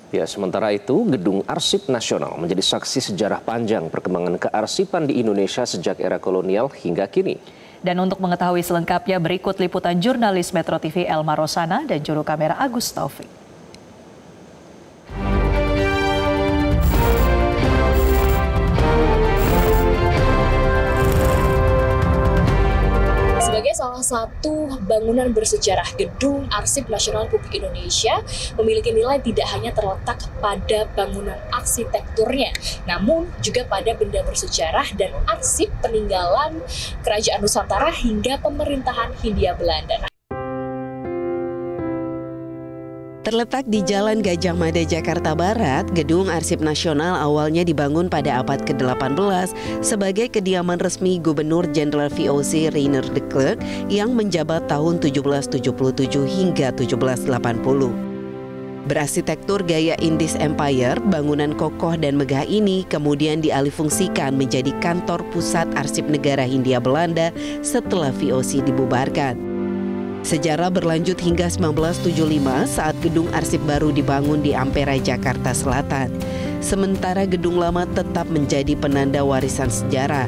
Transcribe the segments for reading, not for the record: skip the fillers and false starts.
Ya, sementara itu, Gedung Arsip Nasional menjadi saksi sejarah panjang perkembangan kearsipan di Indonesia sejak era kolonial hingga kini. Dan untuk mengetahui selengkapnya, berikut liputan jurnalis Metro TV Elma Rosana dan juru kamera Agus Taufik. Sebagai salah satu bangunan bersejarah, Gedung Arsip Nasional Republik Indonesia memiliki nilai tidak hanya terletak pada bangunan arsitekturnya, namun juga pada benda bersejarah dan arsip peninggalan Kerajaan Nusantara hingga pemerintahan Hindia Belanda. Terletak di Jalan Gajah Mada, Jakarta Barat, Gedung Arsip Nasional awalnya dibangun pada abad ke-18 sebagai kediaman resmi Gubernur Jenderal VOC Rainer de Klerk yang menjabat tahun 1777 hingga 1780. Berarsitektur gaya Indies Empire, bangunan kokoh dan megah ini kemudian dialihfungsikan menjadi kantor pusat arsip negara Hindia Belanda setelah VOC dibubarkan. Sejarah berlanjut hingga 1975 saat gedung arsip baru dibangun di Ampera, Jakarta Selatan. Sementara gedung lama tetap menjadi penanda warisan sejarah.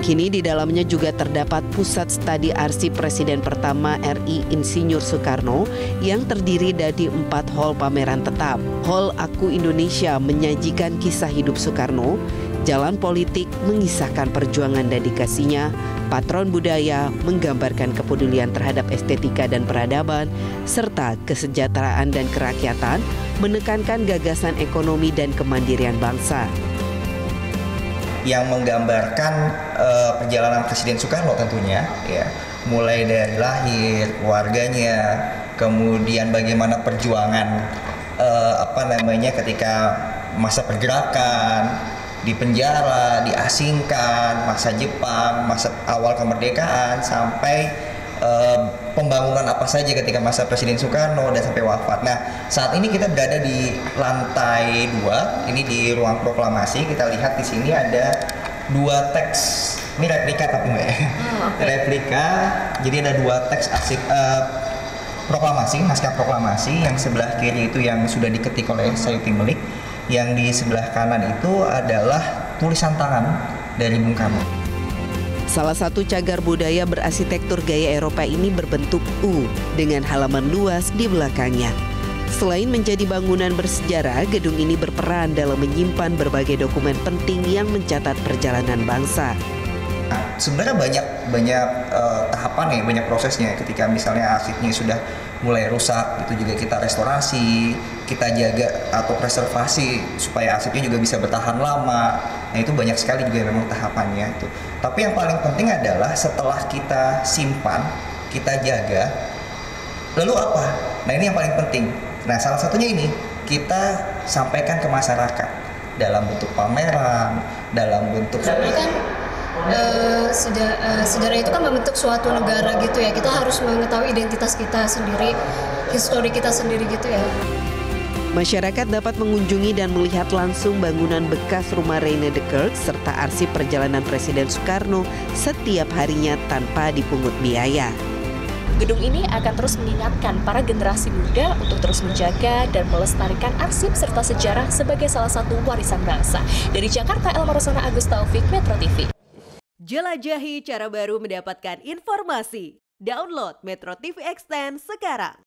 Kini di dalamnya juga terdapat pusat studi arsip Presiden pertama RI Insinyur Soekarno yang terdiri dari 4 hall pameran tetap. Hall Aku Indonesia menyajikan kisah hidup Soekarno, Jalan Politik mengisahkan perjuangan dedikasinya, Patron Budaya menggambarkan kepedulian terhadap estetika dan peradaban, serta kesejahteraan dan kerakyatan menekankan gagasan ekonomi dan kemandirian bangsa. Yang menggambarkan perjalanan Presiden Soekarno tentunya, ya, mulai dari lahir, keluarganya, kemudian bagaimana perjuangan ketika masa pergerakan, di penjara, diasingkan, masa Jepang, masa awal kemerdekaan, sampai pembangunan apa saja ketika masa Presiden Soekarno dan sampai wafat. Nah, saat ini kita berada di lantai 2, ini di ruang proklamasi. Kita lihat di sini ada 2 teks. Ini replika tapi Mbak ya. Replika. Jadi ada 2 teks arsip proklamasi, naskah proklamasi. Yang sebelah kiri itu yang sudah diketik oleh Sayuti Melik. Yang di sebelah kanan itu adalah tulisan tangan dari Bung Karno. Salah satu cagar budaya berarsitektur gaya Eropa ini berbentuk U dengan halaman luas di belakangnya. Selain menjadi bangunan bersejarah, gedung ini berperan dalam menyimpan berbagai dokumen penting yang mencatat perjalanan bangsa. Sebenarnya banyak tahapan ya, banyak prosesnya. Ketika misalnya arsipnya sudah mulai rusak, itu juga kita restorasi, kita jaga atau preservasi supaya arsipnya juga bisa bertahan lama. Nah, itu banyak sekali juga memang tahapannya itu. Tapi yang paling penting adalah setelah kita simpan, kita jaga, lalu apa? Nah, ini yang paling penting. Nah, salah satunya ini kita sampaikan ke masyarakat dalam bentuk pameran, dalam bentuk sejarah itu kan membentuk suatu negara gitu ya. Kita harus mengetahui identitas kita sendiri, histori kita sendiri gitu ya. Masyarakat dapat mengunjungi dan melihat langsung bangunan bekas rumah Rainer de Klerk serta arsip perjalanan Presiden Soekarno setiap harinya tanpa dipungut biaya. Gedung ini akan terus mengingatkan para generasi muda untuk terus menjaga dan melestarikan arsip serta sejarah sebagai salah satu warisan bangsa. Dari Jakarta, Elma Rosana, Agus Taufik, Metro TV. Jelajahi cara baru mendapatkan informasi. Download Metro TV Extend sekarang.